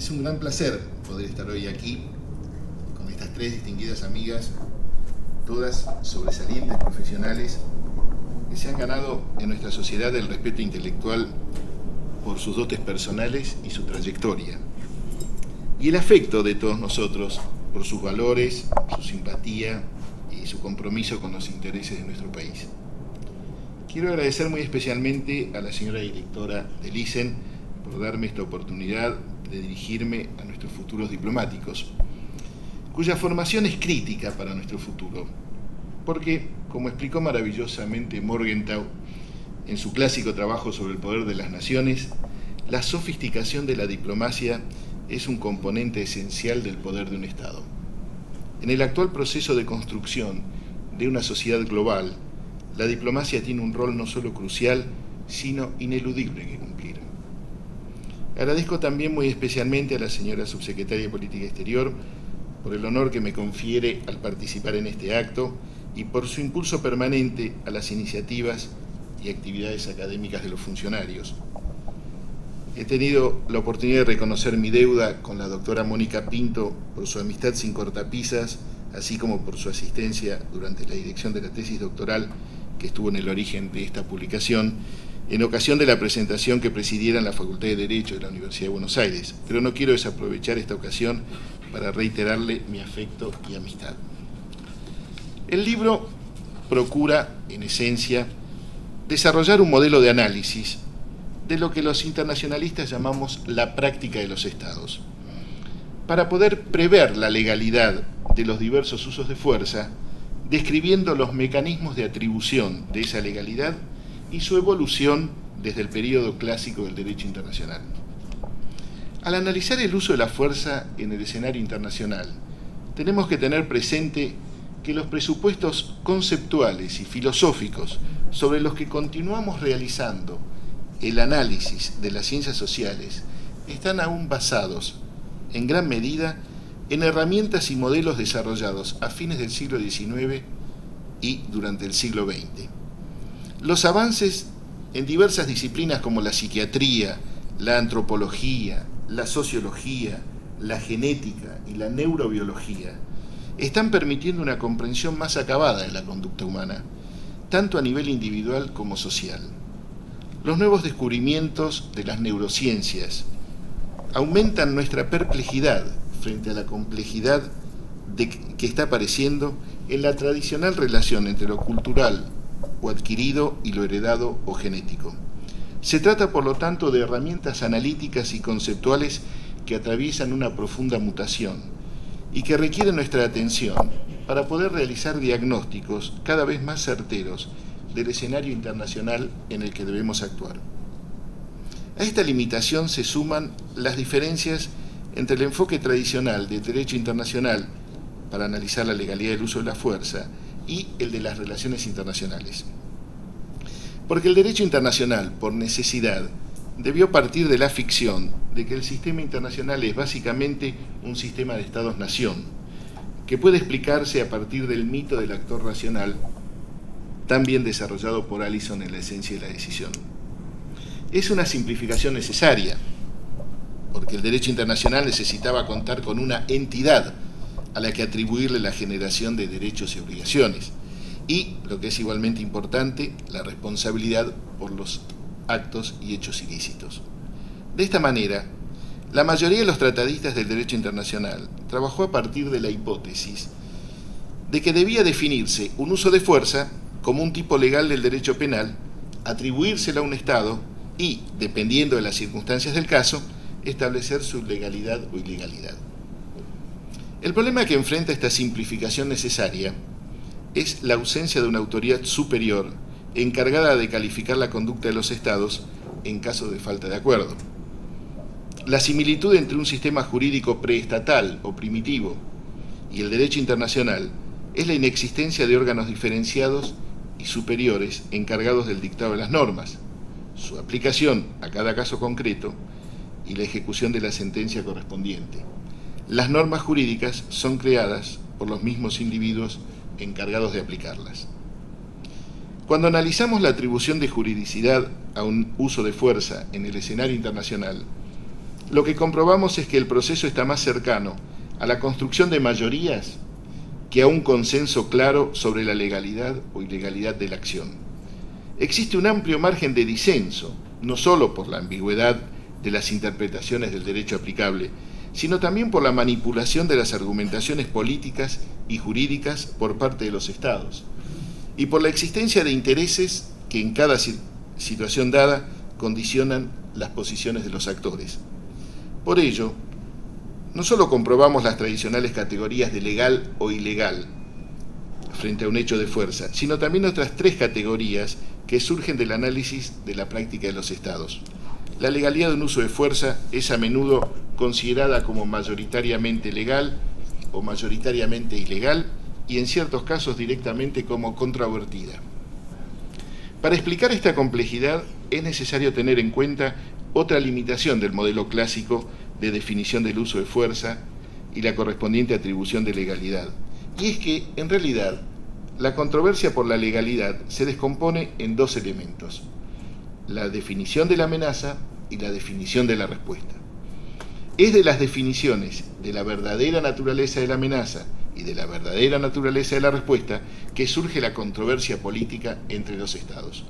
Es un gran placer poder estar hoy aquí con estas tres distinguidas amigas, todas sobresalientes profesionales que se han ganado en nuestra sociedad el respeto intelectual por sus dotes personales y su trayectoria, y el afecto de todos nosotros por sus valores, su simpatía y su compromiso con los intereses de nuestro país. Quiero agradecer muy especialmente a la señora directora del ISEN por darme esta oportunidad de dirigirme a nuestros futuros diplomáticos, cuya formación es crítica para nuestro futuro, porque, como explicó maravillosamente Morgenthau en su clásico trabajo sobre el poder de las naciones, la sofisticación de la diplomacia es un componente esencial del poder de un Estado. En el actual proceso de construcción de una sociedad global, la diplomacia tiene un rol no solo crucial, sino ineludible que cumplir. Agradezco también muy especialmente a la señora subsecretaria de Política Exterior por el honor que me confiere al participar en este acto y por su impulso permanente a las iniciativas y actividades académicas de los funcionarios. He tenido la oportunidad de reconocer mi deuda con la doctora Mónica Pinto por su amistad sin cortapisas, así como por su asistencia durante la dirección de la tesis doctoral que estuvo en el origen de esta publicación, en ocasión de la presentación que presidiera en la Facultad de Derecho de la Universidad de Buenos Aires, pero no quiero desaprovechar esta ocasión para reiterarle mi afecto y amistad. El libro procura, en esencia, desarrollar un modelo de análisis de lo que los internacionalistas llamamos la práctica de los Estados, para poder prever la legalidad de los diversos usos de fuerza, describiendo los mecanismos de atribución de esa legalidad y su evolución desde el período clásico del derecho internacional. Al analizar el uso de la fuerza en el escenario internacional, tenemos que tener presente que los presupuestos conceptuales y filosóficos sobre los que continuamos realizando el análisis de las ciencias sociales están aún basados, en gran medida, en herramientas y modelos desarrollados a fines del siglo XIX y durante el siglo XX. Los avances en diversas disciplinas como la psiquiatría, la antropología, la sociología, la genética y la neurobiología están permitiendo una comprensión más acabada de la conducta humana, tanto a nivel individual como social. Los nuevos descubrimientos de las neurociencias aumentan nuestra perplejidad frente a la complejidad que está apareciendo en la tradicional relación entre lo cultural o adquirido y lo heredado o genético. Se trata, por lo tanto, de herramientas analíticas y conceptuales que atraviesan una profunda mutación y que requieren nuestra atención para poder realizar diagnósticos cada vez más certeros del escenario internacional en el que debemos actuar. A esta limitación se suman las diferencias entre el enfoque tradicional del derecho internacional para analizar la legalidad del uso de la fuerza y el de las relaciones internacionales. Porque el derecho internacional, por necesidad, debió partir de la ficción de que el sistema internacional es básicamente un sistema de estados-nación, que puede explicarse a partir del mito del actor racional, tan bien desarrollado por Allison en La esencia de la decisión. Es una simplificación necesaria, porque el derecho internacional necesitaba contar con una entidad a la que atribuirle la generación de derechos y obligaciones, y, lo que es igualmente importante, la responsabilidad por los actos y hechos ilícitos. De esta manera, la mayoría de los tratadistas del derecho internacional trabajó a partir de la hipótesis de que debía definirse un uso de fuerza como un tipo legal del derecho penal, atribuírsela a un Estado y, dependiendo de las circunstancias del caso, establecer su legalidad o ilegalidad. El problema que enfrenta esta simplificación necesaria es la ausencia de una autoridad superior encargada de calificar la conducta de los estados en caso de falta de acuerdo. La similitud entre un sistema jurídico preestatal o primitivo y el derecho internacional es la inexistencia de órganos diferenciados y superiores encargados del dictado de las normas, su aplicación a cada caso concreto y la ejecución de la sentencia correspondiente. Las normas jurídicas son creadas por los mismos individuos encargados de aplicarlas. Cuando analizamos la atribución de juridicidad a un uso de fuerza en el escenario internacional, lo que comprobamos es que el proceso está más cercano a la construcción de mayorías que a un consenso claro sobre la legalidad o ilegalidad de la acción. Existe un amplio margen de disenso, no solo por la ambigüedad de las interpretaciones del derecho aplicable, sino también por la manipulación de las argumentaciones políticas y jurídicas por parte de los estados, y por la existencia de intereses que en cada situación dada condicionan las posiciones de los actores. Por ello, no solo comprobamos las tradicionales categorías de legal o ilegal frente a un hecho de fuerza, sino también otras tres categorías que surgen del análisis de la práctica de los estados. La legalidad de un uso de fuerza es a menudo considerada como mayoritariamente legal o mayoritariamente ilegal y en ciertos casos directamente como controvertida. Para explicar esta complejidad es necesario tener en cuenta otra limitación del modelo clásico de definición del uso de fuerza y la correspondiente atribución de legalidad, y es que, en realidad, la controversia por la legalidad se descompone en dos elementos: la definición de la amenaza y la definición de la respuesta. Es de las definiciones de la verdadera naturaleza de la amenaza y de la verdadera naturaleza de la respuesta que surge la controversia política entre los estados.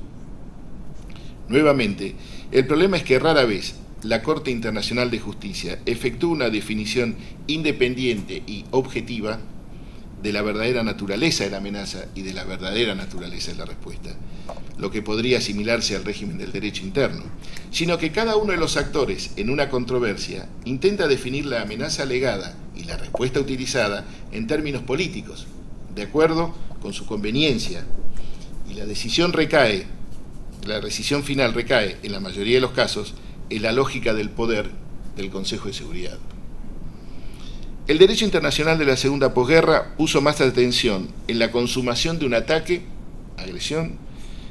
Nuevamente, el problema es que rara vez la Corte Internacional de Justicia efectúa una definición independiente y objetiva de la verdadera naturaleza de la amenaza y de la verdadera naturaleza de la respuesta, lo que podría asimilarse al régimen del derecho interno, sino que cada uno de los actores en una controversia intenta definir la amenaza alegada y la respuesta utilizada en términos políticos, de acuerdo con su conveniencia, y la decisión final recae, en la mayoría de los casos, en la lógica del poder del Consejo de Seguridad. El derecho internacional de la segunda posguerra puso más atención en la consumación de un ataque, agresión,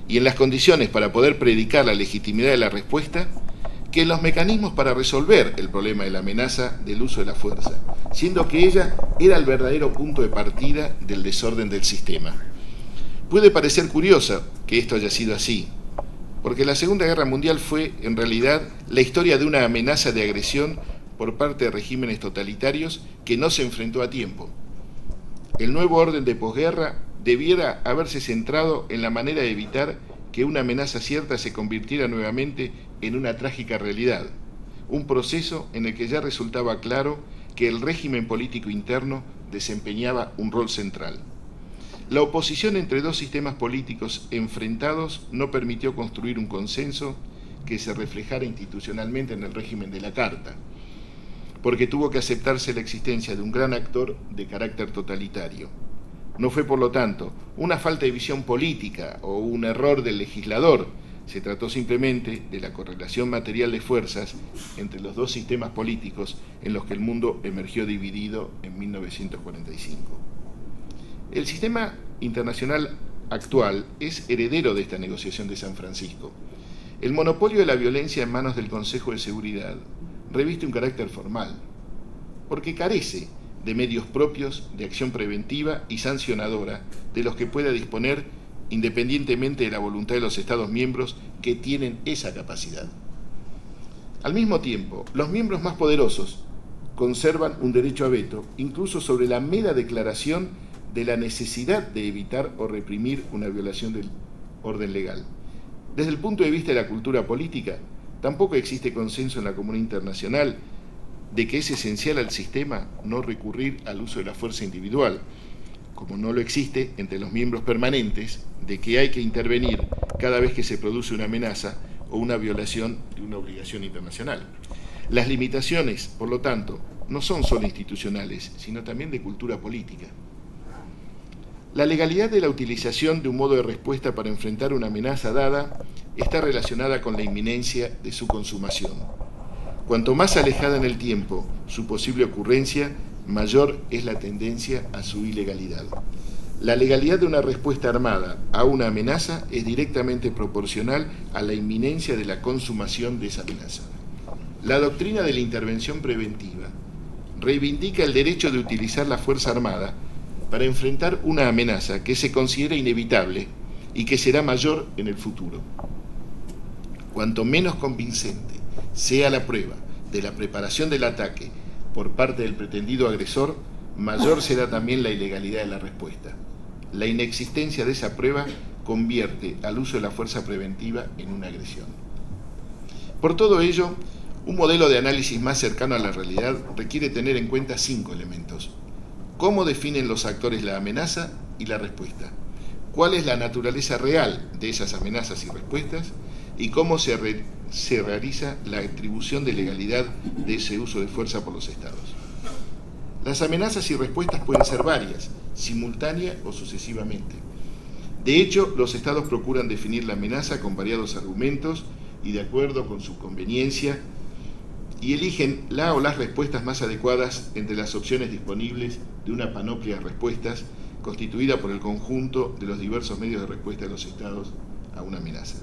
y en las condiciones para poder predicar la legitimidad de la respuesta, que en los mecanismos para resolver el problema de la amenaza del uso de la fuerza, siendo que ella era el verdadero punto de partida del desorden del sistema. Puede parecer curioso que esto haya sido así, porque la Segunda Guerra Mundial fue, en realidad, la historia de una amenaza de agresión por parte de regímenes totalitarios que no se enfrentó a tiempo. El nuevo orden de posguerra debiera haberse centrado en la manera de evitar que una amenaza cierta se convirtiera nuevamente en una trágica realidad, un proceso en el que ya resultaba claro que el régimen político interno desempeñaba un rol central. La oposición entre dos sistemas políticos enfrentados no permitió construir un consenso que se reflejara institucionalmente en el régimen de la Carta, porque tuvo que aceptarse la existencia de un gran actor de carácter totalitario. No fue, por lo tanto, una falta de visión política o un error del legislador, se trató simplemente de la correlación material de fuerzas entre los dos sistemas políticos en los que el mundo emergió dividido en 1945. El sistema internacional actual es heredero de esta negociación de San Francisco. El monopolio de la violencia en manos del Consejo de Seguridad reviste un carácter formal, porque carece de medios propios de acción preventiva y sancionadora de los que pueda disponer independientemente de la voluntad de los Estados miembros que tienen esa capacidad. Al mismo tiempo, los miembros más poderosos conservan un derecho a veto, incluso sobre la mera declaración de la necesidad de evitar o reprimir una violación del orden legal. Desde el punto de vista de la cultura política, tampoco existe consenso en la comunidad internacional de que es esencial al sistema no recurrir al uso de la fuerza individual, como no lo existe entre los miembros permanentes de que hay que intervenir cada vez que se produce una amenaza o una violación de una obligación internacional. Las limitaciones, por lo tanto, no son solo institucionales, sino también de cultura política. La legalidad de la utilización de un modo de respuesta para enfrentar una amenaza dada está relacionada con la inminencia de su consumación. Cuanto más alejada en el tiempo su posible ocurrencia, mayor es la tendencia a su ilegalidad. La legalidad de una respuesta armada a una amenaza es directamente proporcional a la inminencia de la consumación de esa amenaza. La doctrina de la intervención preventiva reivindica el derecho de utilizar la fuerza armada para enfrentar una amenaza que se considera inevitable y que será mayor en el futuro. Cuanto menos convincente sea la prueba de la preparación del ataque por parte del pretendido agresor, mayor será también la ilegalidad de la respuesta. La inexistencia de esa prueba convierte al uso de la fuerza preventiva en una agresión. Por todo ello, un modelo de análisis más cercano a la realidad requiere tener en cuenta 5 elementos. ¿Cómo definen los actores la amenaza y la respuesta? ¿Cuál es la naturaleza real de esas amenazas y respuestas? ¿Y cómo se realiza la atribución de legalidad de ese uso de fuerza por los Estados? Las amenazas y respuestas pueden ser varias, simultánea o sucesivamente. De hecho, los Estados procuran definir la amenaza con variados argumentos y de acuerdo con su conveniencia, y eligen la o las respuestas más adecuadas entre las opciones disponibles de una panoplia de respuestas constituida por el conjunto de los diversos medios de respuesta de los Estados a una amenaza.